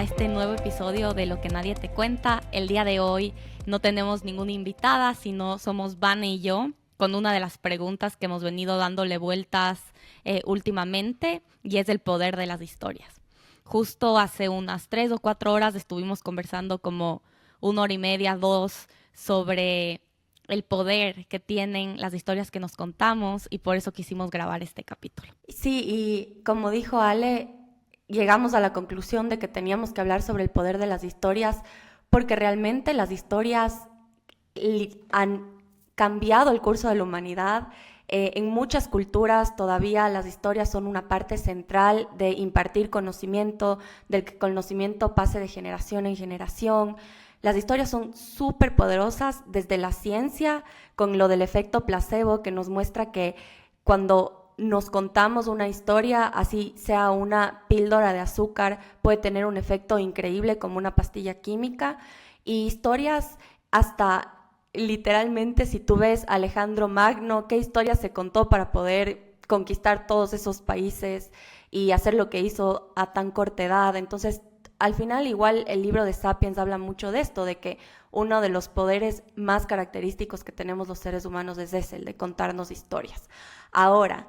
a este nuevo episodio de Lo que nadie te cuenta. El día de hoy no tenemos ninguna invitada, sino somos Vane y yo, con una de las preguntas que hemos venido dándole vueltas últimamente, y es el poder de las historias. Justo hace unas 3 o 4 horas estuvimos conversando como 1 hora y media, 2, sobre el poder que tienen las historias que nos contamos, y por eso quisimos grabar este capítulo. Sí, y como dijo Ale, llegamos a la conclusión de que teníamos que hablar sobre el poder de las historias, porque realmente las historias han cambiado el curso de la humanidad. En muchas culturas todavía las historias son una parte central de impartir conocimiento, del que el conocimiento pase de generación en generación. Las historias son súper poderosas desde la ciencia, con lo del efecto placebo, que nos muestra que cuando nos contamos una historia, así sea una píldora de azúcar, puede tener un efecto increíble como una pastilla química. Y historias hasta literalmente, si tú ves Alejandro Magno, qué historia se contó para poder conquistar todos esos países y hacer lo que hizo a tan corta edad. Entonces, al final, igual el libro de Sapiens habla mucho de esto, de que uno de los poderes más característicos que tenemos los seres humanos es ese, el de contarnos historias. Ahora,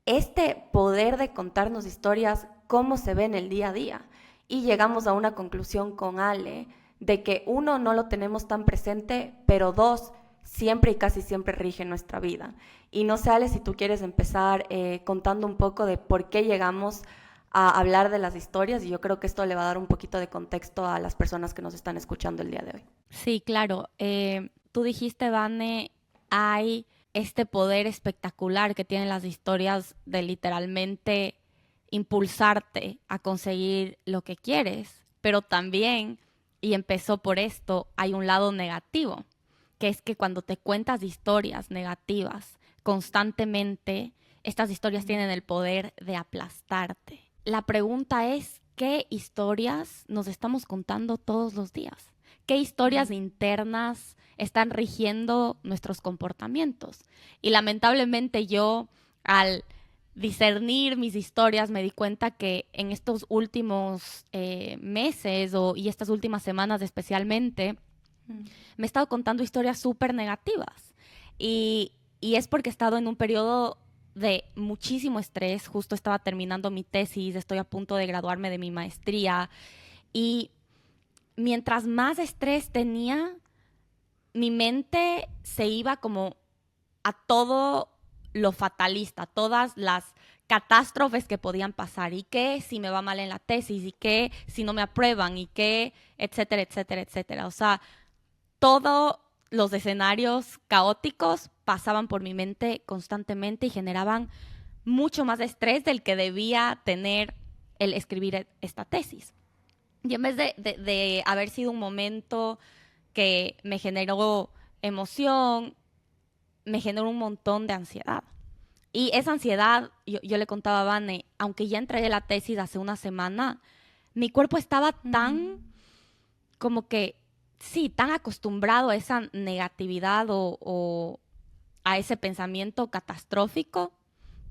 este poder de contarnos historias, ¿cómo se ve en el día a día? Y llegamos a una conclusión con Ale, de que uno, no lo tenemos tan presente, pero dos, siempre y casi siempre rige nuestra vida. Y no sé, Ale, si tú quieres empezar contando un poco de por qué llegamos a hablar de las historias, y yo creo que esto le va a dar un poquito de contexto a las personas que nos están escuchando el día de hoy. Sí, claro. Tú dijiste, Vane, hay este poder espectacular que tienen las historias de literalmente impulsarte a conseguir lo que quieres, pero también, y empezó por esto, hay un lado negativo, que es que cuando te cuentas historias negativas constantemente, estas historias tienen el poder de aplastarte. La pregunta es, ¿qué historias nos estamos contando todos los días? ¿Qué historias internas están rigiendo nuestros comportamientos? Y lamentablemente yo, al discernir mis historias, me di cuenta que en estos últimos meses y estas últimas semanas especialmente, me he estado contando historias súper negativas. Y es porque he estado en un periodo de muchísimo estrés. Justo estaba terminando mi tesis, estoy a punto de graduarme de mi maestría. Y mientras más estrés tenía, mi mente se iba como a todo lo fatalista, todas las catástrofes que podían pasar, y qué si me va mal en la tesis, y qué si no me aprueban, y qué, etcétera, etcétera, etcétera. O sea, todos los escenarios caóticos pasaban por mi mente constantemente y generaban mucho más estrés del que debía tener el escribir esta tesis. Y en vez de haber sido un momento que me generó emoción, me generó un montón de ansiedad. Y esa ansiedad, yo le contaba a Vane, aunque ya entregué la tesis hace una semana, mi cuerpo estaba tan como que, sí, tan acostumbrado a esa negatividad o a ese pensamiento catastrófico,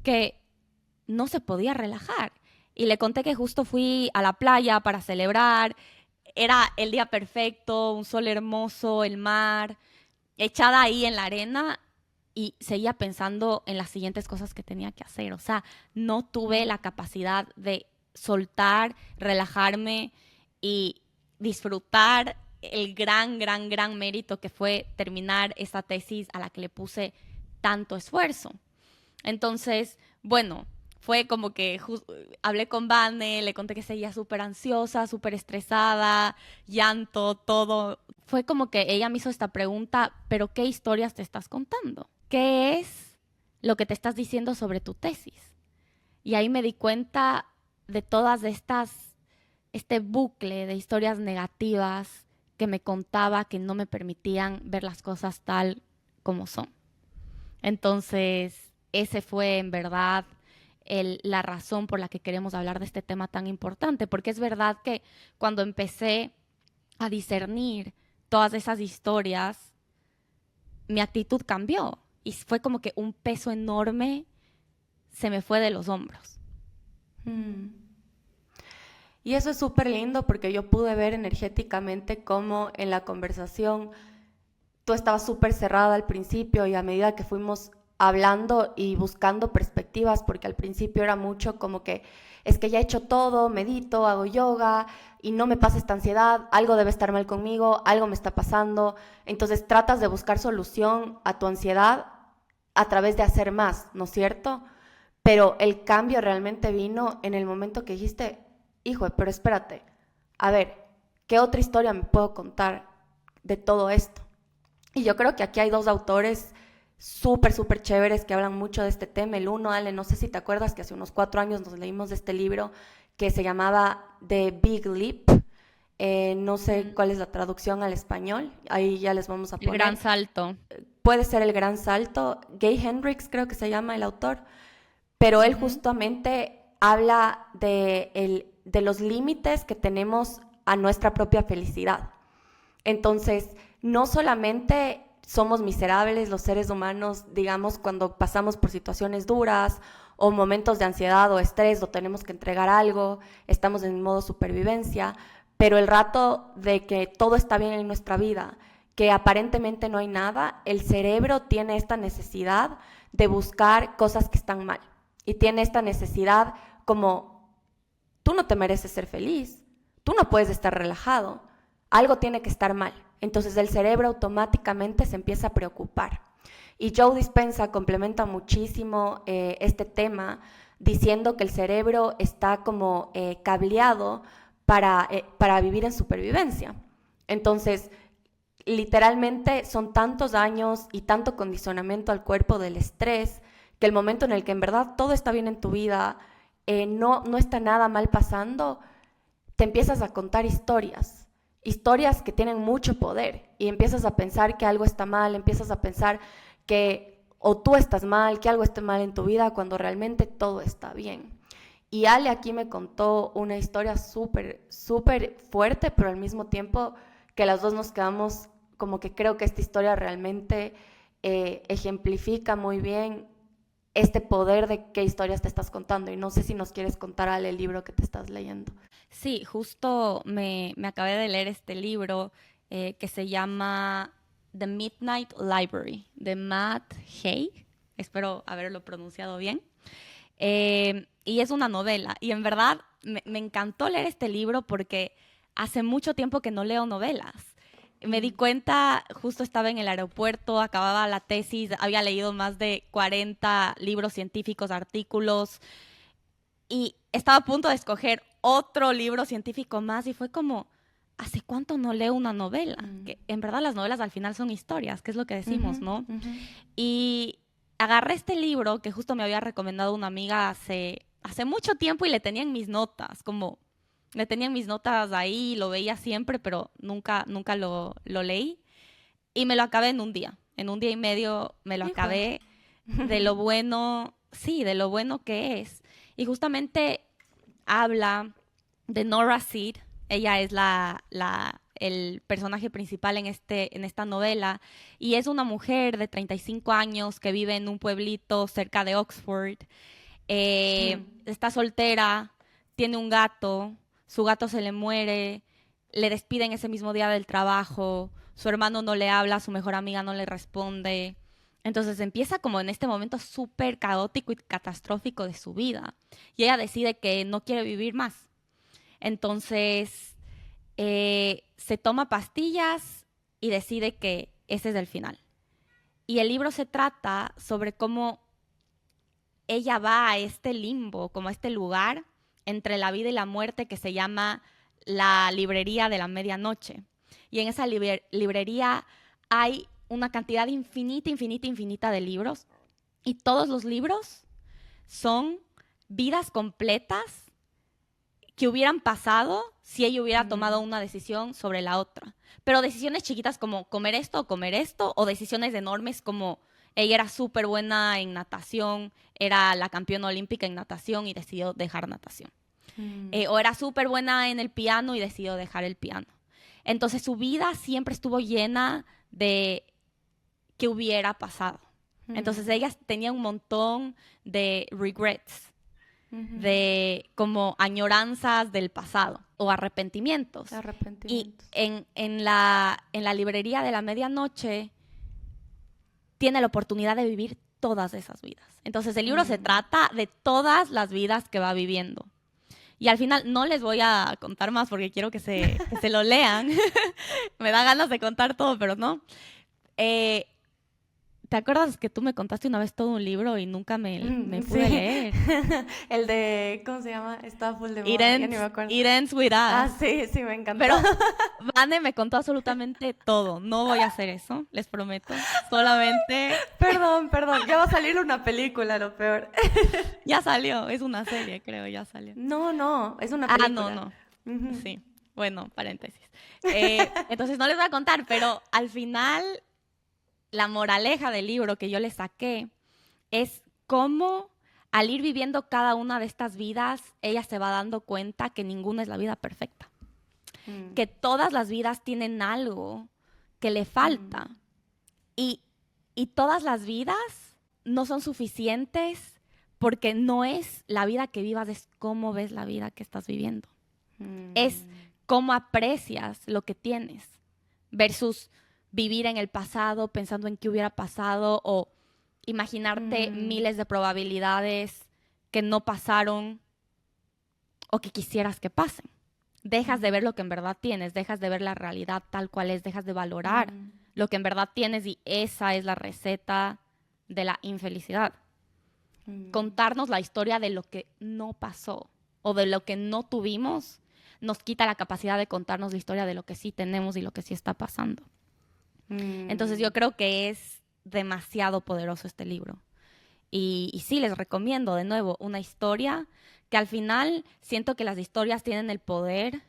que no se podía relajar. Y le conté que justo fui a la playa para celebrar. Era el día perfecto, un sol hermoso, el mar, echada ahí en la arena, y seguía pensando en las siguientes cosas que tenía que hacer. O sea, no tuve la capacidad de soltar, relajarme y disfrutar el gran, gran, gran mérito que fue terminar esta tesis a la que le puse tanto esfuerzo. Entonces, bueno, fue como que hablé con Vane, le conté que seguía súper ansiosa, súper estresada, llanto, todo. Fue como que ella me hizo esta pregunta, pero ¿qué historias te estás contando? ¿Qué es lo que te estás diciendo sobre tu tesis? Y ahí me di cuenta de todas este bucle de historias negativas que me contaba, que no me permitían ver las cosas tal como son. Entonces, ese fue en verdad la razón por la que queremos hablar de este tema tan importante, porque es verdad que cuando empecé a discernir todas esas historias, mi actitud cambió y fue como que un peso enorme se me fue de los hombros. Mm. Y eso es súper lindo porque yo pude ver energéticamente cómo en la conversación tú estabas súper cerrada al principio y a medida que fuimos hablando y buscando perspectivas, porque al principio era mucho como que es que ya he hecho todo, medito, hago yoga y no me pasa esta ansiedad, algo debe estar mal conmigo, algo me está pasando. Entonces tratas de buscar solución a tu ansiedad a través de hacer más, ¿no es cierto? Pero el cambio realmente vino en el momento que dijiste, hijo, pero espérate, a ver, ¿qué otra historia me puedo contar de todo esto? Y yo creo que aquí hay dos autores súper, súper chéveres que hablan mucho de este tema. El uno, Ale, no sé si te acuerdas que hace unos 4 años nos leímos de este libro que se llamaba The Big Leap. No sé cuál es la traducción al español, ahí ya les vamos a El poner. gran salto. Puede ser El Gran Salto. Gay Hendricks creo que se llama el autor, pero él justamente habla de los límites que tenemos a nuestra propia felicidad. Entonces, no solamente somos miserables los seres humanos, digamos, cuando pasamos por situaciones duras o momentos de ansiedad o estrés o tenemos que entregar algo, estamos en modo supervivencia, pero el rato de que todo está bien en nuestra vida, que aparentemente no hay nada, el cerebro tiene esta necesidad de buscar cosas que están mal y tiene esta necesidad como, tú no te mereces ser feliz, tú no puedes estar relajado, algo tiene que estar mal. Entonces el cerebro automáticamente se empieza a preocupar. Y Joe Dispenza complementa muchísimo este tema diciendo que el cerebro está como cableado para vivir en supervivencia. Entonces, literalmente son tantos años y tanto condicionamiento al cuerpo del estrés que el momento en el que en verdad todo está bien en tu vida, no está nada mal pasando, te empiezas a contar historias que tienen mucho poder y empiezas a pensar que algo está mal, empiezas a pensar que o tú estás mal, que algo está mal en tu vida cuando realmente todo está bien. Y Ale aquí me contó una historia súper, súper fuerte, pero al mismo tiempo que las dos nos quedamos como que creo que esta historia realmente ejemplifica muy bien este poder de qué historias te estás contando. Y no sé si nos quieres contar, Ale, el libro que te estás leyendo. Sí, justo me acabé de leer este libro que se llama The Midnight Library, de Matt Haig. Espero haberlo pronunciado bien. Y es una novela. Y en verdad me encantó leer este libro porque hace mucho tiempo que no leo novelas. Me di cuenta, justo estaba en el aeropuerto, acababa la tesis, había leído más de 40 libros científicos, artículos, y estaba a punto de escoger otro libro científico más y fue como, ¿hace cuánto no leo una novela? Que en verdad las novelas al final son historias, que es lo que decimos, ¿no? Y agarré este libro que justo me había recomendado una amiga hace mucho tiempo y le tenía en mis notas, como le tenía en mis notas ahí, lo veía siempre, pero nunca lo leí. Y me lo acabé en un día y medio me lo Híjole. acabé de lo bueno, sí, de lo bueno que es. Y justamente habla de Nora Seed, ella es el personaje principal en esta novela, y es una mujer de 35 años que vive en un pueblito cerca de Oxford. Está soltera, tiene un gato, su gato se le muere, le despiden ese mismo día del trabajo, su hermano no le habla, su mejor amiga no le responde. Entonces empieza como en este momento súper caótico y catastrófico de su vida. Y ella decide que no quiere vivir más. Entonces se toma pastillas y decide que ese es el final. Y el libro se trata sobre cómo ella va a este limbo, como a este lugar entre la vida y la muerte que se llama la librería de la medianoche. Y en esa librería hay una cantidad infinita, infinita, infinita de libros. Y todos los libros son vidas completas que hubieran pasado si ella hubiera tomado una decisión sobre la otra. Pero decisiones chiquitas como comer esto o comer esto, o decisiones enormes como ella era súper buena en natación, era la campeona olímpica en natación y decidió dejar natación. O era súper buena en el piano y decidió dejar el piano. Entonces su vida siempre estuvo llena de qué hubiera pasado. Entonces ella tenía un montón de regrets, de como añoranzas del pasado o arrepentimientos. Y en la librería de la medianoche tiene la oportunidad de vivir todas esas vidas. Entonces el libro se trata de todas las vidas que va viviendo. Y al final no les voy a contar más porque quiero que se lo lean. Me da ganas de contar todo, pero no. ¿Te acuerdas que tú me contaste una vez todo un libro y nunca me pude leer? El de, ¿cómo se llama? Estaba full de moda, ya ni me acuerdo. It Ends With Us. Ah, sí, me encantó. Pero Vane me contó absolutamente todo. No voy a hacer eso, les prometo. Solamente... Perdón, ya va a salir una película, lo peor. Ya salió, es una serie, creo, ya salió. No, es una película. Ah, no. Sí, bueno, paréntesis. Entonces no les voy a contar, pero al final... La moraleja del libro que yo le saqué es cómo al ir viviendo cada una de estas vidas, ella se va dando cuenta que ninguna es la vida perfecta. Que todas las vidas tienen algo que le falta. Y todas las vidas no son suficientes porque no es la vida que vivas, es cómo ves la vida que estás viviendo. Es cómo aprecias lo que tienes versus vivir en el pasado pensando en qué hubiera pasado o imaginarte miles de probabilidades que no pasaron o que quisieras que pasen. Dejas de ver lo que en verdad tienes, dejas de ver la realidad tal cual es, dejas de valorar lo que en verdad tienes y esa es la receta de la infelicidad. Contarnos la historia de lo que no pasó o de lo que no tuvimos nos quita la capacidad de contarnos la historia de lo que sí tenemos y lo que sí está pasando. Entonces yo creo que es demasiado poderoso este libro. Y sí, les recomiendo de nuevo una historia que al final siento que las historias tienen el poder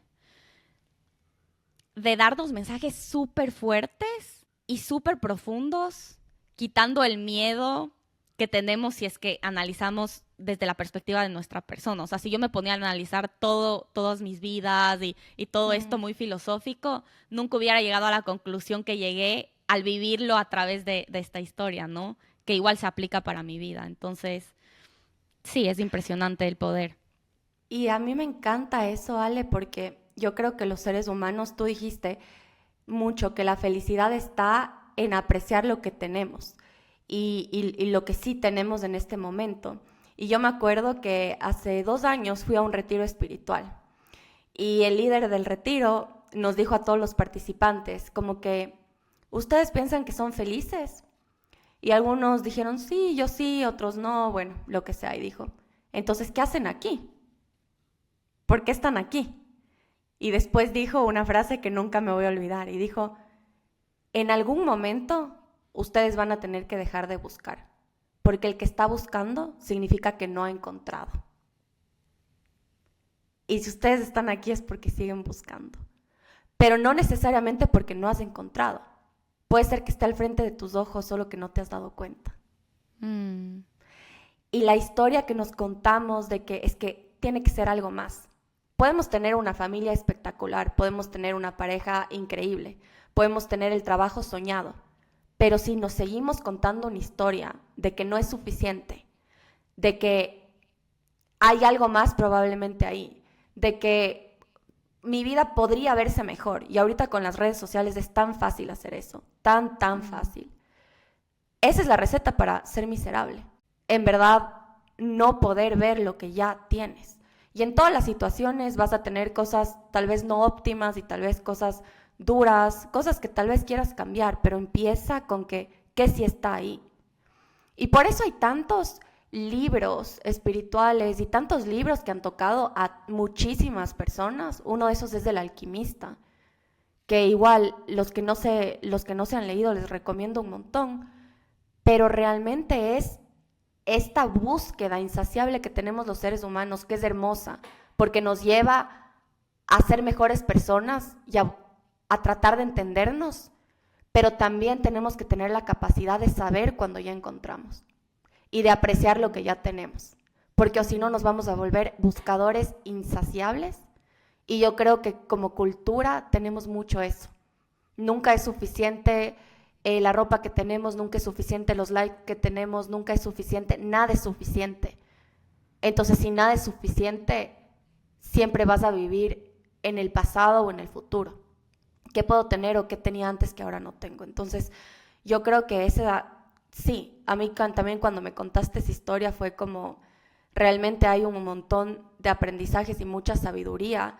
de darnos mensajes súper fuertes y súper profundos, quitando el miedo que tenemos si es que analizamos desde la perspectiva de nuestra persona. O sea, si yo me ponía a analizar todas mis vidas y todo esto muy filosófico, nunca hubiera llegado a la conclusión que llegué al vivirlo a través de esta historia, ¿no? Que igual se aplica para mi vida. Entonces, sí, es impresionante el poder. Y a mí me encanta eso, Ale, porque yo creo que los seres humanos, tú dijiste mucho que la felicidad está en apreciar lo que tenemos y lo que sí tenemos en este momento. Y yo me acuerdo que hace 2 años fui a un retiro espiritual y el líder del retiro nos dijo a todos los participantes como que, ¿ustedes piensan que son felices? Y algunos dijeron, sí, yo sí, otros no, bueno, lo que sea. Y dijo, entonces, ¿qué hacen aquí? ¿Por qué están aquí? Y después dijo una frase que nunca me voy a olvidar y dijo, en algún momento ustedes van a tener que dejar de buscar, porque el que está buscando significa que no ha encontrado. Y si ustedes están aquí es porque siguen buscando, pero no necesariamente porque no has encontrado. Puede ser que esté al frente de tus ojos, solo que no te has dado cuenta. Y la historia que nos contamos de que es que tiene que ser algo más. Podemos tener una familia espectacular, podemos tener una pareja increíble, podemos tener el trabajo soñado, pero si nos seguimos contando una historia de que no es suficiente, de que hay algo más probablemente ahí, de que mi vida podría verse mejor, y ahorita con las redes sociales es tan fácil hacer eso, tan fácil. Esa es la receta para ser miserable. En verdad, no poder ver lo que ya tienes. Y en todas las situaciones vas a tener cosas tal vez no óptimas y tal vez cosas duras, cosas que tal vez quieras cambiar, pero empieza con que sí está ahí. Y por eso hay tantos libros espirituales y tantos libros que han tocado a muchísimas personas. Uno de esos es El Alquimista, que igual los que no se han leído les recomiendo un montón, pero realmente es esta búsqueda insaciable que tenemos los seres humanos, que es hermosa, porque nos lleva a ser mejores personas y a tratar de entendernos, pero también tenemos que tener la capacidad de saber cuando ya encontramos y de apreciar lo que ya tenemos, porque o si no nos vamos a volver buscadores insaciables. Y yo creo que como cultura tenemos mucho eso. Nunca es suficiente la ropa que tenemos, nunca es suficiente los likes que tenemos, nunca es suficiente, nada es suficiente. Entonces, si nada es suficiente, siempre vas a vivir en el pasado o en el futuro. ¿Qué puedo tener o qué tenía antes que ahora no tengo? Entonces, yo creo que sí, a mí también cuando me contaste esa historia fue como, realmente hay un montón de aprendizajes y mucha sabiduría,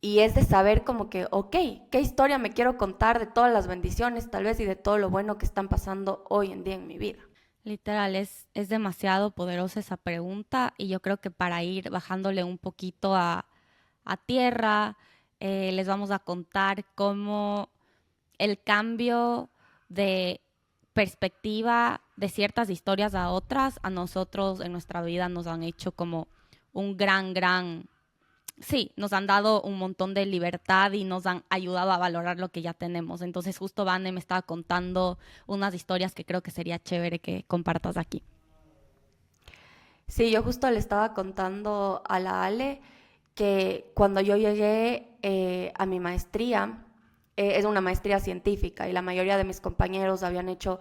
y es de saber como que, ok, ¿qué historia me quiero contar de todas las bendiciones tal vez y de todo lo bueno que están pasando hoy en día en mi vida? Literal, es demasiado poderosa esa pregunta y yo creo que para ir bajándole un poquito a tierra, les vamos a contar cómo el cambio de perspectiva de ciertas historias a otras, a nosotros en nuestra vida nos han hecho como un gran, sí, nos han dado un montón de libertad y nos han ayudado a valorar lo que ya tenemos. Entonces justo Vane me estaba contando unas historias que creo que sería chévere que compartas aquí. Sí, yo justo le estaba contando a la Ale que cuando yo llegué a mi maestría, es una maestría científica y la mayoría de mis compañeros habían hecho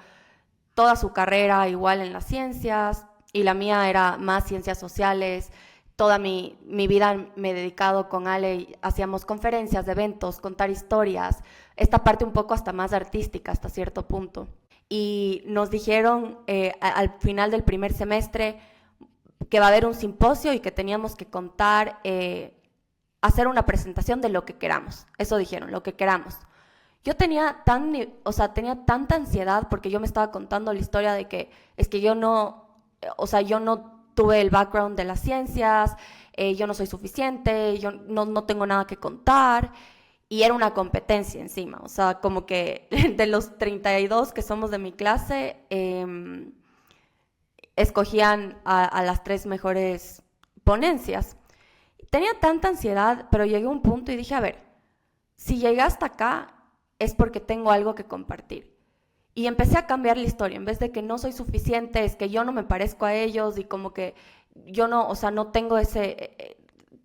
toda su carrera igual en las ciencias y la mía era más ciencias sociales. Toda mi vida me he dedicado con Ale, y hacíamos conferencias, eventos, contar historias, esta parte un poco hasta más artística hasta cierto punto. Y nos dijeron al final del primer semestre que va a haber un simposio y que teníamos que contar, hacer una presentación de lo que queramos. Eso dijeron, lo que queramos. Yo tenía tanta ansiedad porque yo me estaba contando la historia de que es que yo no tuve el background de las ciencias, yo no soy suficiente, yo no tengo nada que contar, y era una competencia encima, o sea, como que de los 32 que somos de mi clase, escogían a las 3 mejores ponencias. Tenía tanta ansiedad, pero llegué a un punto y dije, a ver, si llegué hasta acá es porque tengo algo que compartir. Y empecé a cambiar la historia, en vez de que no soy suficiente, es que yo no me parezco a ellos y como que yo no, o sea, no tengo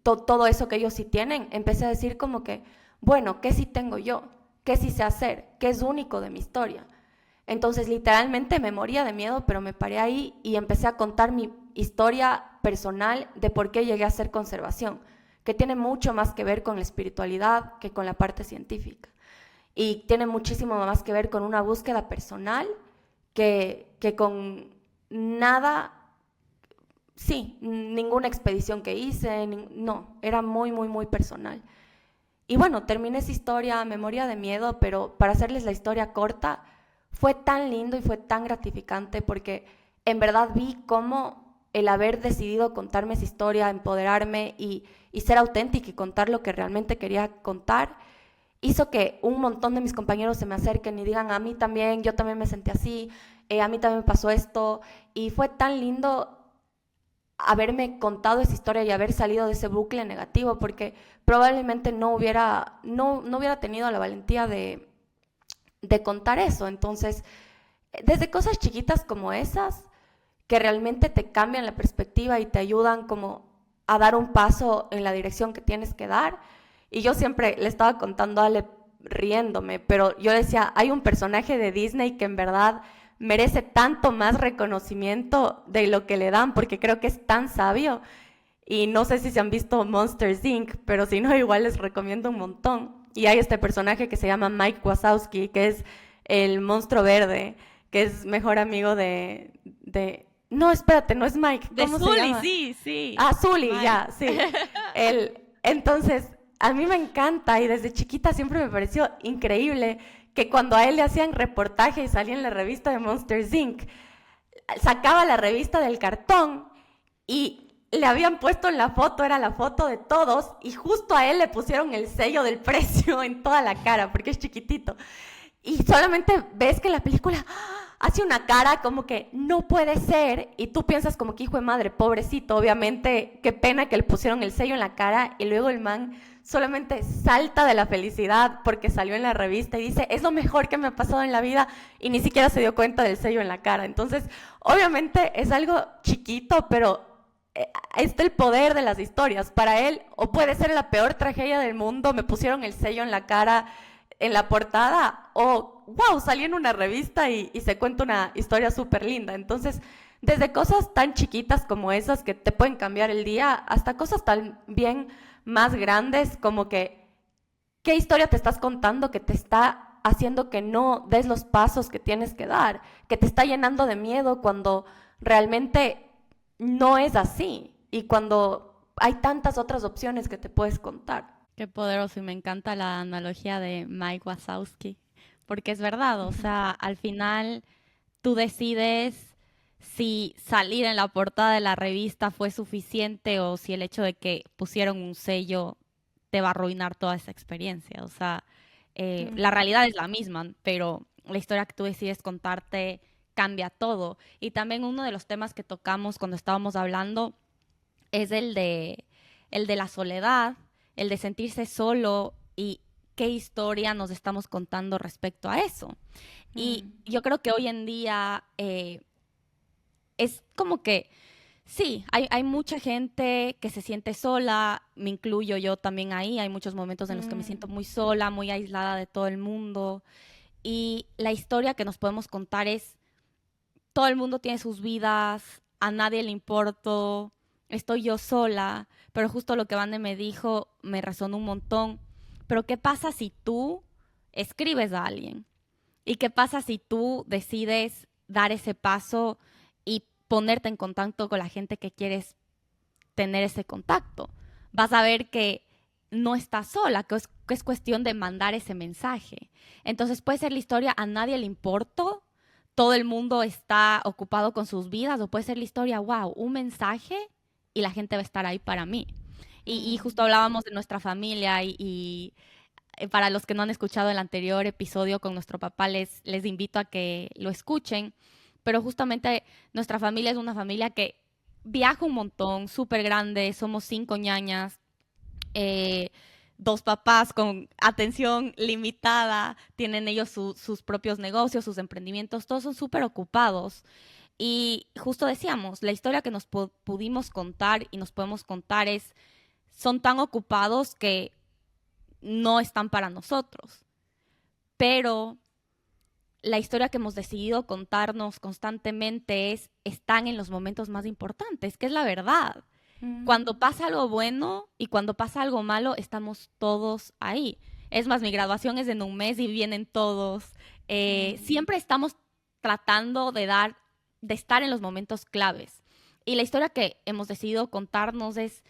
todo eso que ellos sí tienen. Empecé a decir como que, bueno, ¿qué sí tengo yo? ¿Qué sí sé hacer? ¿Qué es único de mi historia? Entonces, literalmente me moría de miedo, pero me paré ahí y empecé a contar mi historia personal de por qué llegué a hacer conservación, que tiene mucho más que ver con la espiritualidad que con la parte científica. Y tiene muchísimo más que ver con una búsqueda personal que con nada, sí, ninguna expedición que hice, no, era muy personal. Y bueno, terminé esa historia, me moría de miedo, pero para hacerles la historia corta, fue tan lindo y fue tan gratificante porque en verdad vi cómo el haber decidido contarme esa historia, empoderarme y ser auténtica y contar lo que realmente quería contar, hizo que un montón de mis compañeros se me acerquen y digan, a mí también, yo también me sentí así, a mí también me pasó esto, y fue tan lindo haberme contado esa historia y haber salido de ese bucle negativo, porque probablemente no hubiera tenido la valentía de contar eso. Entonces, desde cosas chiquitas como esas, que realmente te cambian la perspectiva y te ayudan como a dar un paso en la dirección que tienes que dar. Y yo siempre le estaba contando a Ale riéndome, pero yo decía, hay un personaje de Disney que en verdad merece tanto más reconocimiento de lo que le dan, porque creo que es tan sabio. Y no sé si se han visto Monsters, Inc., pero si no, igual les recomiendo un montón. Y hay este personaje que se llama Mike Wazowski, que es el monstruo verde, que es mejor amigo de... No, espérate, no es Mike. ¿Cómo se llama? Sí. Ah, Sully, ya, sí. Entonces, a mí me encanta y desde chiquita siempre me pareció increíble que cuando a él le hacían reportaje y salía en la revista de Monsters, Inc., sacaba la revista del cartón y le habían puesto en la foto, era la foto de todos, y justo a él le pusieron el sello del precio en toda la cara, porque es chiquitito. Y solamente ves que la película hace una cara como que no puede ser, y tú piensas como que hijo de madre, pobrecito, obviamente, qué pena que le pusieron el sello en la cara, y luego el man solamente salta de la felicidad porque salió en la revista y dice, es lo mejor que me ha pasado en la vida, y ni siquiera se dio cuenta del sello en la cara. Entonces, obviamente es algo chiquito, pero está el poder de las historias. Para él, o puede ser la peor tragedia del mundo, me pusieron el sello en la cara en la portada, o wow, salí en una revista y se cuenta una historia súper linda. Entonces, Desde cosas tan chiquitas como esas que te pueden cambiar el día, hasta cosas tan bien más grandes como que qué historia te estás contando que te está haciendo que no des los pasos que tienes que dar, que te está llenando de miedo cuando realmente no es así y cuando hay tantas otras opciones que te puedes contar. Qué poderoso y me encanta la analogía de Mike Wazowski, porque es verdad, o sea, al final tú decides si salir en la portada de la revista fue suficiente o si el hecho de que pusieron un sello te va a arruinar toda esa experiencia. O sea, la realidad es la misma, pero la historia que tú decides contarte cambia todo. Y también uno de los temas que tocamos cuando estábamos hablando es el de la soledad, el de sentirse solo y qué historia nos estamos contando respecto a eso. Y yo creo que hoy en día es como que, sí, hay mucha gente que se siente sola, me incluyo yo también ahí, hay muchos momentos en los que me siento muy sola, muy aislada de todo el mundo. Y la historia que nos podemos contar es, todo el mundo tiene sus vidas, a nadie le importo, estoy yo sola, pero justo lo que Vane me dijo me resonó un montón. Pero ¿qué pasa si tú escribes a alguien? ¿Y qué pasa si tú decides dar ese paso y ponerte en contacto con la gente que quieres tener ese contacto? Vas a ver que no estás sola, que es cuestión de mandar ese mensaje. Entonces puede ser la historia a nadie le importo, todo el mundo está ocupado con sus vidas, o puede ser la historia, wow, un mensaje y la gente va a estar ahí para mí. Y justo hablábamos de nuestra familia y para los que no han escuchado el anterior episodio con nuestro papá, les invito a que lo escuchen. Pero justamente nuestra familia es una familia que viaja un montón, súper grande, somos 5 ñañas, eh, dos papás con atención limitada, tienen ellos sus propios negocios, sus emprendimientos, todos son súper ocupados. Y justo decíamos, la historia que nos pudimos contar y nos podemos contar es, son tan ocupados que no están para nosotros, pero la historia que hemos decidido contarnos constantemente están en los momentos más importantes, que es la verdad. Cuando pasa algo bueno y cuando pasa algo malo, estamos todos ahí. Es más, mi graduación es en un mes y vienen todos. Siempre estamos tratando de estar en los momentos claves. Y la historia que hemos decidido contarnos es,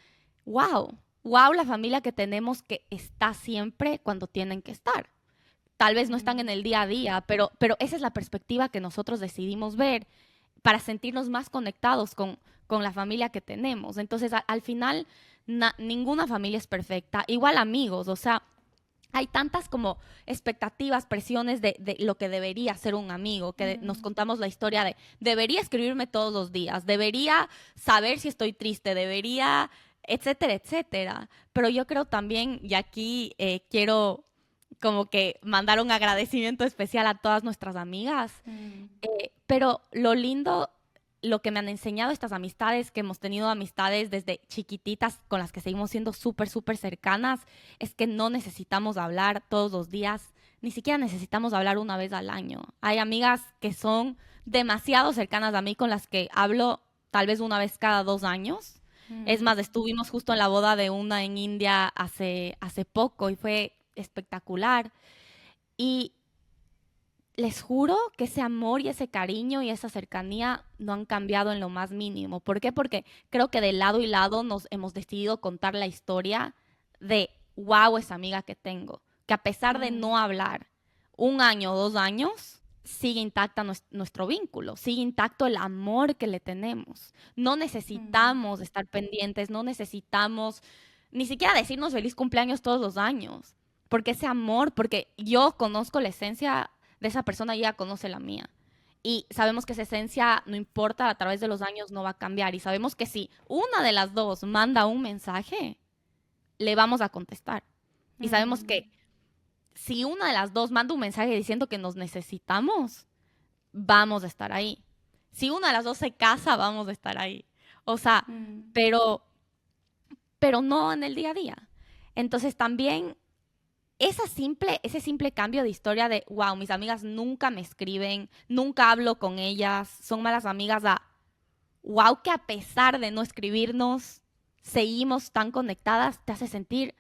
wow, wow, la familia que tenemos que está siempre cuando tienen que estar. Tal vez no están en el día a día, pero esa es la perspectiva que nosotros decidimos ver para sentirnos más conectados con la familia que tenemos. Entonces, al final, ninguna familia es perfecta. Igual amigos, o sea, hay tantas como expectativas, presiones de lo que debería ser un amigo, que nos contamos la historia de, debería escribirme todos los días, debería saber si estoy triste, debería, etcétera, etcétera. Pero yo creo también, y aquí quiero como que mandar un agradecimiento especial a todas nuestras amigas. Pero lo lindo, lo que me han enseñado estas amistades, que hemos tenido amistades desde chiquititas con las que seguimos siendo súper, súper cercanas, es que no necesitamos hablar todos los días, ni siquiera necesitamos hablar una vez al año. Hay amigas que son demasiado cercanas a mí con las que hablo tal vez una vez cada 2 años. Es más, estuvimos justo en la boda de una en India hace poco y fue espectacular. Y les juro que ese amor y ese cariño y esa cercanía no han cambiado en lo más mínimo. ¿Por qué? Porque creo que de lado y lado nos hemos decidido contar la historia de, wow, esa amiga que tengo, que a pesar de no hablar 1 año o 2 años, sigue intacta nuestro vínculo, sigue intacto el amor que le tenemos. No necesitamos estar pendientes, no necesitamos ni siquiera decirnos feliz cumpleaños todos los años, porque ese amor, porque yo conozco la esencia de esa persona y ella conoce la mía. Y sabemos que esa esencia, no importa, a través de los años no va a cambiar. Y sabemos que si una de las dos manda un mensaje, le vamos a contestar. Y sabemos que si una de las dos manda un mensaje diciendo que nos necesitamos, vamos a estar ahí. Si una de las dos se casa, vamos a estar ahí. O sea, pero, pero no en el día a día. Entonces también ese simple cambio de historia de, wow, mis amigas nunca me escriben, nunca hablo con ellas, son malas amigas, wow, que a pesar de no escribirnos, seguimos tan conectadas, te hace sentir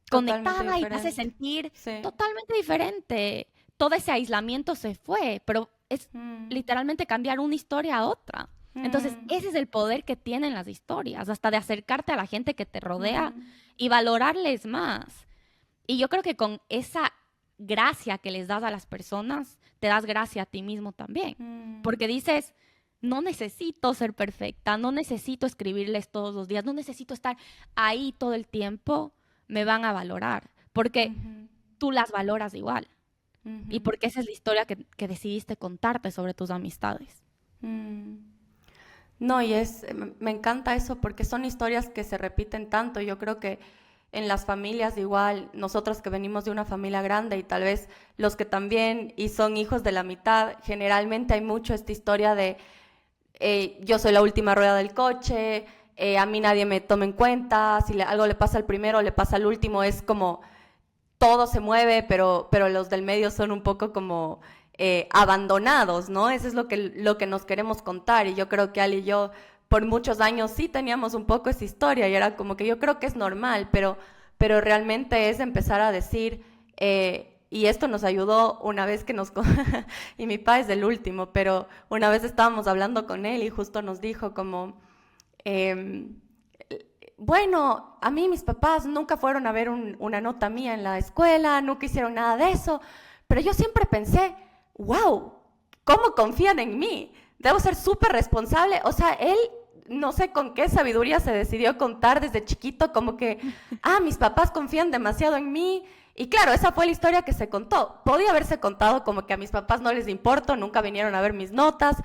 Totalmente conectada y te hace diferente. sentir Sí. totalmente diferente. Todo ese aislamiento se fue, pero es Mm, literalmente cambiar una historia a otra. Entonces, mm, ese es el poder que tienen las historias, hasta de acercarte a la gente que te rodea mm, y valorarles más. Y yo creo que con esa gracia que les das a las personas, te das gracia a ti mismo también. mm, Porque dices, no necesito ser perfecta, no necesito escribirles todos los días, no necesito estar ahí todo el tiempo, me van a valorar. Porque ujú, tú las valoras igual. Y ujú, porque esa es la historia que decidiste contarte sobre tus amistades. mm. No, y me encanta eso porque son historias que se repiten tanto. Yo creo que en las familias igual, nosotros que venimos de una familia grande y tal vez los que también y son hijos de la mitad, generalmente hay mucho esta historia de yo soy la última rueda del coche, a mí nadie me toma en cuenta, si algo le pasa al primero, le pasa al último, es como todo se mueve, pero los del medio son un poco como abandonados, ¿no? Eso es lo que nos queremos contar y yo creo que Ali y yo por muchos años sí teníamos un poco esa historia y era como que yo creo que es normal, pero realmente es empezar a decir, y esto nos ayudó una vez que nos... y mi papá es el último, pero una vez estábamos hablando con él y justo nos dijo como... Eh, bueno, a mí mis papás nunca fueron a ver una nota mía en la escuela, nunca hicieron nada de eso, pero yo siempre pensé, wow, ¿cómo confían en mí? Debo ser súper responsable. O sea, él no sé con qué sabiduría se decidió contar desde chiquito, como que, mis papás confían demasiado en mí. Y claro, esa fue la historia que se contó. Podía haberse contado como que a mis papás no les importo, nunca vinieron a ver mis notas.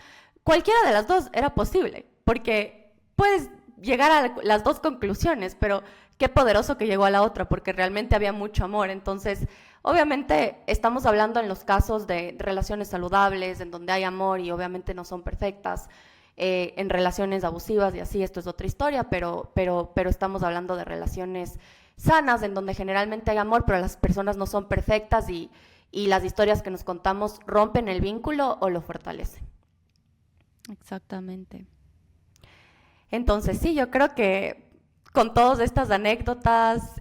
Cualquiera de las dos era posible, porque puedes llegar a las dos conclusiones, pero qué poderoso que llegó a la otra, porque realmente había mucho amor. Entonces, obviamente estamos hablando en los casos de relaciones saludables, en donde hay amor y obviamente no son perfectas, en relaciones abusivas y así, esto es otra historia, pero estamos hablando de relaciones sanas, en donde generalmente hay amor, pero las personas no son perfectas y las historias que nos contamos rompen el vínculo o lo fortalecen. Exactamente. Entonces, sí, yo creo que con todas estas anécdotas,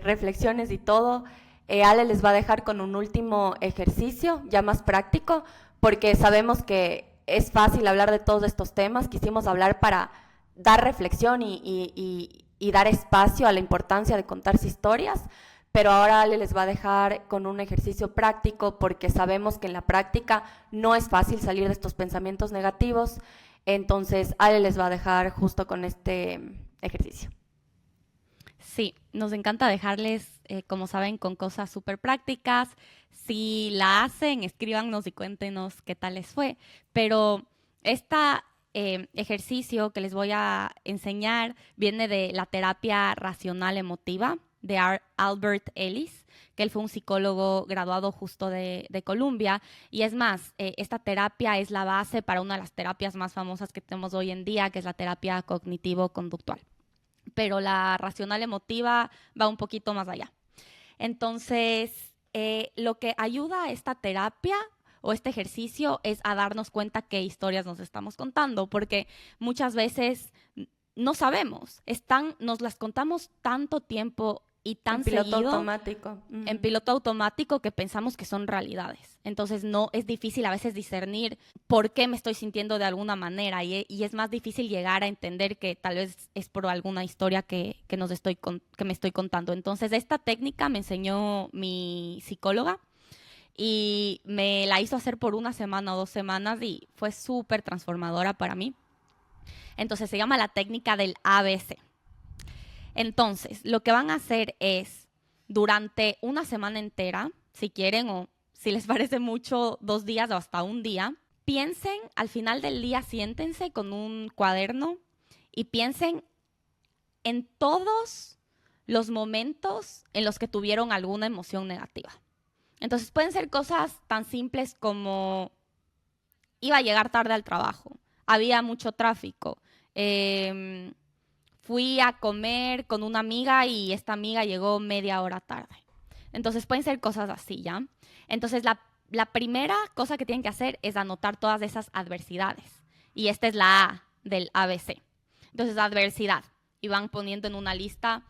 reflexiones y todo, Ale les va a dejar con un último ejercicio, ya más práctico, porque sabemos que es fácil hablar de todos estos temas. Quisimos hablar para dar reflexión y dar espacio a la importancia de contarse historias, pero ahora Ale les va a dejar con un ejercicio práctico porque sabemos que en la práctica no es fácil salir de estos pensamientos negativos. Entonces, Ale les va a dejar justo con este ejercicio. Sí, nos encanta dejarles, como saben, con cosas súper prácticas. Si la hacen, escríbanos y cuéntenos qué tal les fue. Pero este ejercicio que les voy a enseñar viene de la terapia racional emotiva de Albert Ellis, que él fue un psicólogo graduado justo de Columbia. Y es más, esta terapia es la base para una de las terapias más famosas que tenemos hoy en día, que es la terapia cognitivo-conductual, pero la racional emotiva va un poquito más allá. Entonces, lo que ayuda a esta terapia o este ejercicio es a darnos cuenta qué historias nos estamos contando, porque muchas veces no sabemos, nos las contamos tanto tiempo y En tan piloto seguido automático. en Ujú. piloto automático que pensamos que son realidades. Entonces no es difícil a veces discernir por qué me estoy sintiendo de alguna manera y es más difícil llegar a entender que tal vez es por alguna historia que me estoy contando. Entonces esta técnica me enseñó mi psicóloga y me la hizo hacer por una semana o 2 semanas y fue súper transformadora para mí. Entonces se llama la técnica del ABC. Entonces, lo que van a hacer es, durante una semana entera, si quieren o si les parece mucho, 2 días o hasta un día, piensen, al final del día, siéntense con un cuaderno y piensen en todos los momentos en los que tuvieron alguna emoción negativa. Entonces pueden ser cosas tan simples como iba a llegar tarde al trabajo, había mucho tráfico, eh, fui a comer con una amiga y esta amiga llegó media hora tarde. Entonces pueden ser cosas así, ¿ya? Entonces la primera cosa que tienen que hacer es anotar todas esas adversidades. Y esta es la A. del ABC. Entonces, adversidad. Y van poniendo en una lista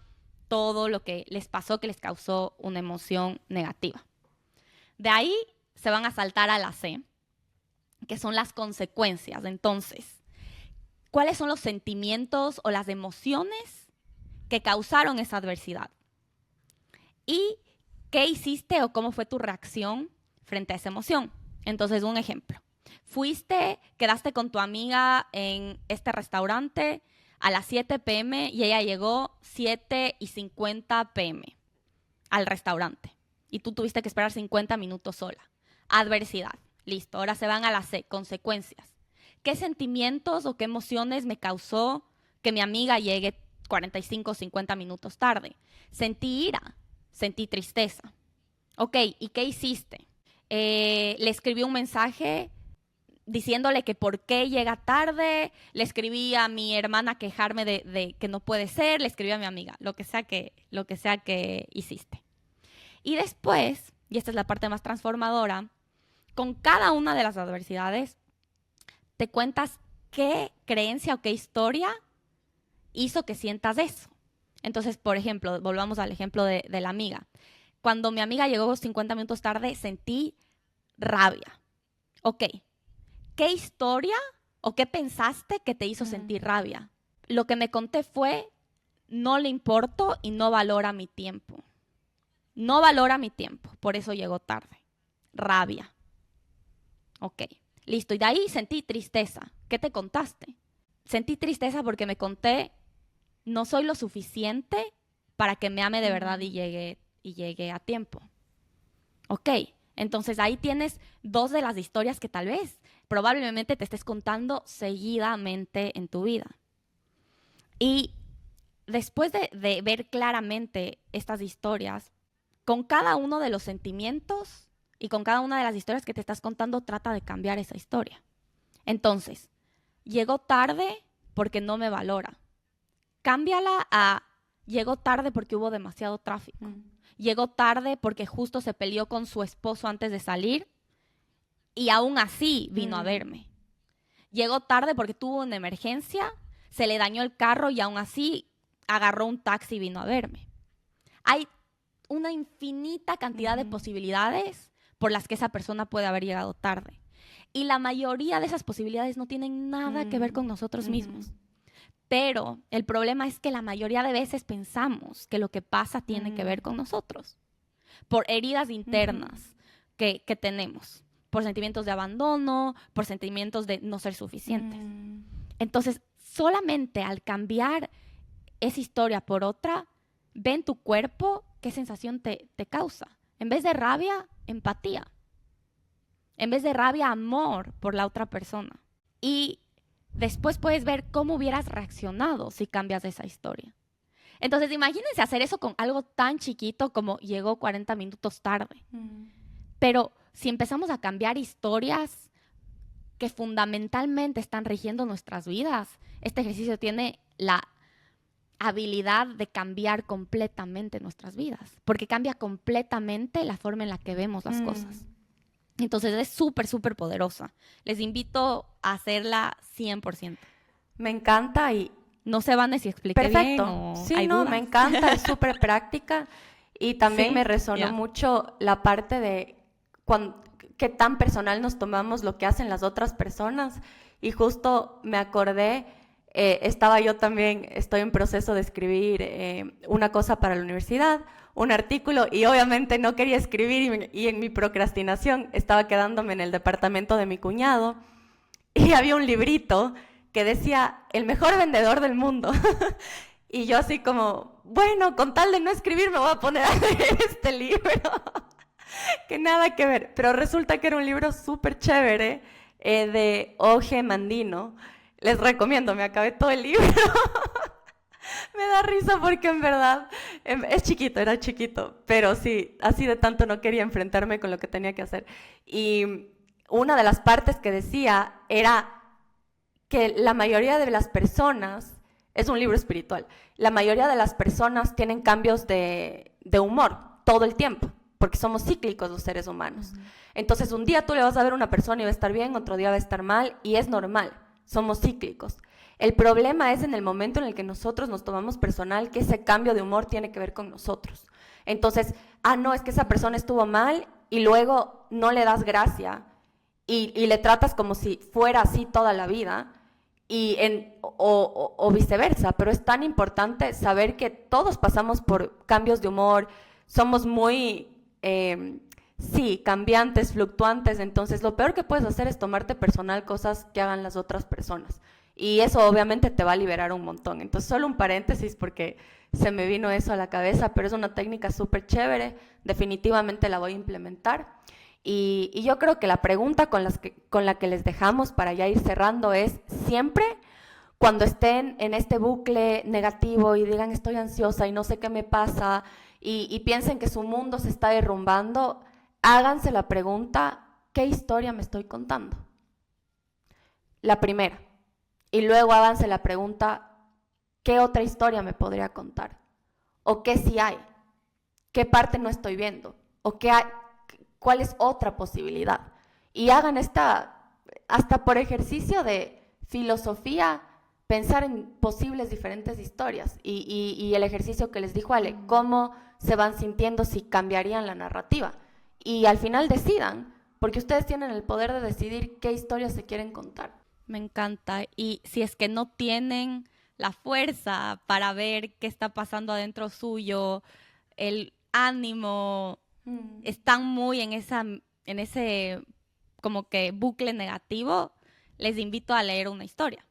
todo lo que les pasó que les causó una emoción negativa. De ahí se van a saltar a la C, que son las consecuencias. Entonces, ¿cuáles son los sentimientos o las emociones que causaron esa adversidad? ¿Y qué hiciste o cómo fue tu reacción frente a esa emoción? Entonces, un ejemplo. Quedaste con tu amiga en este restaurante a las 7 p.m. y ella llegó 7:50 p.m. al restaurante. Y tú tuviste que esperar 50 minutos sola. Adversidad. Listo, ahora se van a la C, consecuencias. ¿Qué sentimientos o qué emociones me causó que mi amiga llegue 45 o 50 minutos tarde? Sentí ira, sentí tristeza. Ok, ¿y qué hiciste? Le escribí un mensaje diciéndole que por qué llega tarde, le escribí a mi hermana a quejarme de que no puede ser, le escribí a mi amiga, lo que sea que hiciste. Y después, y esta es la parte más transformadora, con cada una de las adversidades, te cuentas qué creencia o qué historia hizo que sientas eso. Entonces, por ejemplo, volvamos al ejemplo de la amiga. Cuando mi amiga llegó 50 minutos tarde, sentí rabia. Ok, ¿qué historia o qué pensaste que te hizo sentir rabia? Lo que me conté fue, no le importo y no valora mi tiempo. No valora mi tiempo, por eso llegó tarde. Rabia. Ok, listo. Y de ahí sentí tristeza. ¿Qué te contaste? Sentí tristeza porque me conté, no soy lo suficiente para que me ame de verdad y llegue a tiempo. Ok, entonces ahí tienes dos de las historias que tal vez, probablemente te estés contando seguidamente en tu vida. Y después de ver claramente estas historias, con cada uno de los sentimientos y con cada una de las historias que te estás contando, trata de cambiar esa historia. Entonces, llegó tarde porque no me valora. Cámbiala a llegó tarde porque hubo demasiado tráfico. Llegó tarde porque justo se peleó con su esposo antes de salir y aún así vino a verme. Llegó tarde porque tuvo una emergencia, se le dañó el carro y aún así agarró un taxi y vino a verme. Hay una infinita cantidad de posibilidades por las que esa persona puede haber llegado tarde. Y la mayoría de esas posibilidades no tienen nada que ver con nosotros mismos. Pero el problema es que la mayoría de veces pensamos que lo que pasa tiene que ver con nosotros. Por heridas internas que tenemos. Por sentimientos de abandono, por sentimientos de no ser suficientes. Entonces, solamente al cambiar esa historia por otra, ve en tu cuerpo qué sensación te causa. En vez de rabia, empatía. En vez de rabia, amor por la otra persona. Y después puedes ver cómo hubieras reaccionado si cambias esa historia. Entonces, imagínense hacer eso con algo tan chiquito como llegó 40 minutos tarde. Pero si empezamos a cambiar historias que fundamentalmente están rigiendo nuestras vidas, este ejercicio tiene la habilidad de cambiar completamente nuestras vidas, porque cambia completamente la forma en la que vemos las cosas. Entonces es súper, súper poderosa. Les invito a hacerla 100%. Me encanta y... No se van a si expliqué bien o Sí, hay dudas. Me encanta, es súper práctica. Y también me resonó mucho la parte de qué tan personal nos tomamos lo que hacen las otras personas. Y justo me acordé, estoy en proceso de escribir una cosa para la universidad, un artículo, y obviamente no quería escribir y en mi procrastinación estaba quedándome en el departamento de mi cuñado y había un librito que decía, el mejor vendedor del mundo. Y yo así como, bueno, con tal de no escribir me voy a poner a leer este libro. Que nada que ver. Pero resulta que era un libro súper chévere de O.G. Mandino. Les recomiendo, me acabé todo el libro. Me da risa porque en verdad era chiquito, pero sí, así de tanto no quería enfrentarme con lo que tenía que hacer. Y una de las partes que decía era que la mayoría de las personas, es un libro espiritual, la mayoría de las personas tienen cambios de humor todo el tiempo, porque somos cíclicos los seres humanos. Entonces un día tú le vas a ver a una persona y va a estar bien, otro día va a estar mal, y es normal, somos cíclicos. El problema es en el momento en el que nosotros nos tomamos personal que ese cambio de humor tiene que ver con nosotros. Entonces, no, es que esa persona estuvo mal y luego no le das gracia y le tratas como si fuera así toda la vida o viceversa. Pero es tan importante saber que todos pasamos por cambios de humor, somos muy, cambiantes, fluctuantes. Entonces, lo peor que puedes hacer es tomarte personal cosas que hagan las otras personas. Y eso obviamente te va a liberar un montón. Entonces, solo un paréntesis porque se me vino eso a la cabeza, pero es una técnica súper chévere, definitivamente la voy a implementar. Y yo creo que la pregunta con la que les dejamos para ya ir cerrando es, siempre cuando estén en este bucle negativo y digan estoy ansiosa y no sé qué me pasa y piensen que su mundo se está derrumbando, háganse la pregunta, ¿qué historia me estoy contando? La primera. Y luego háganse la pregunta, ¿qué otra historia me podría contar? ¿O qué sí hay? ¿Qué parte no estoy viendo? ¿O cuál es otra posibilidad? Y hagan hasta por ejercicio de filosofía, pensar en posibles diferentes historias. Y el ejercicio que les dijo Ale, cómo se van sintiendo si cambiarían la narrativa. Y al final decidan, porque ustedes tienen el poder de decidir qué historias se quieren contar. Me encanta. Y si es que no tienen la fuerza para ver qué está pasando adentro suyo, el ánimo, están muy en ese como que bucle negativo, les invito a leer una historia.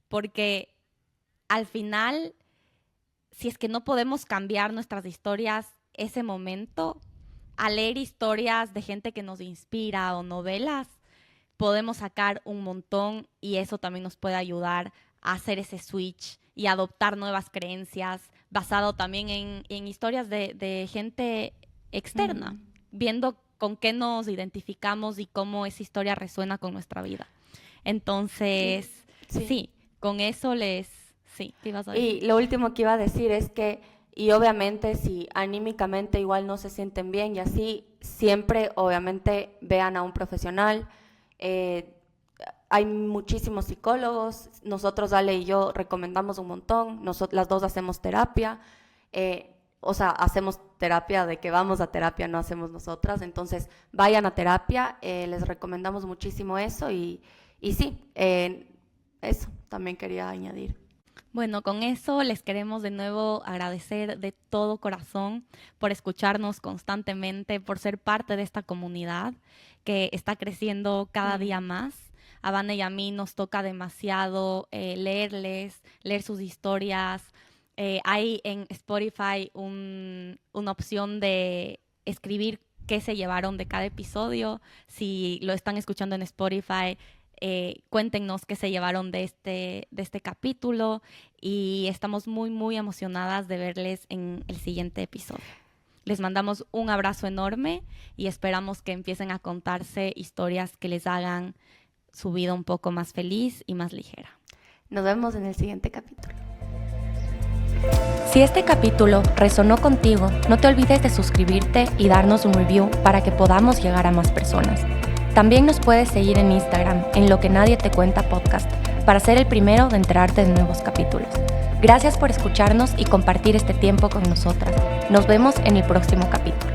Porque al final, si es que no podemos cambiar nuestras historias ese momento, al leer historias de gente que nos inspira o novelas, podemos sacar un montón y eso también nos puede ayudar a hacer ese switch y adoptar nuevas creencias basado también en historias de gente externa, viendo con qué nos identificamos y cómo esa historia resuena con nuestra vida. Entonces, sí con eso ¿qué ibas a decir? Y lo último que iba a decir es que, y obviamente si anímicamente igual no se sienten bien y así, siempre obviamente vean a un profesional. Hay muchísimos psicólogos, nosotros Ale y yo recomendamos un montón, las dos hacemos terapia, hacemos terapia de que vamos a terapia, no hacemos nosotras, entonces vayan a terapia, les recomendamos muchísimo eso y sí, eso también quería añadir. Bueno, con eso les queremos de nuevo agradecer de todo corazón por escucharnos constantemente, por ser parte de esta comunidad que está creciendo cada día más. A Vane y a mí nos toca demasiado leer sus historias. Hay en Spotify una opción de escribir qué se llevaron de cada episodio. Si lo están escuchando en Spotify, cuéntenos qué se llevaron de este capítulo y estamos muy, muy emocionadas de verles en el siguiente episodio. Les mandamos un abrazo enorme y esperamos que empiecen a contarse historias que les hagan su vida un poco más feliz y más ligera. Nos vemos en el siguiente capítulo. Si este capítulo resonó contigo, no te olvides de suscribirte y darnos un review para que podamos llegar a más personas. También nos puedes seguir en Instagram, en Lo que Nadie Te Cuenta Podcast, para ser el primero de enterarte de nuevos capítulos. Gracias por escucharnos y compartir este tiempo con nosotras. Nos vemos en el próximo capítulo.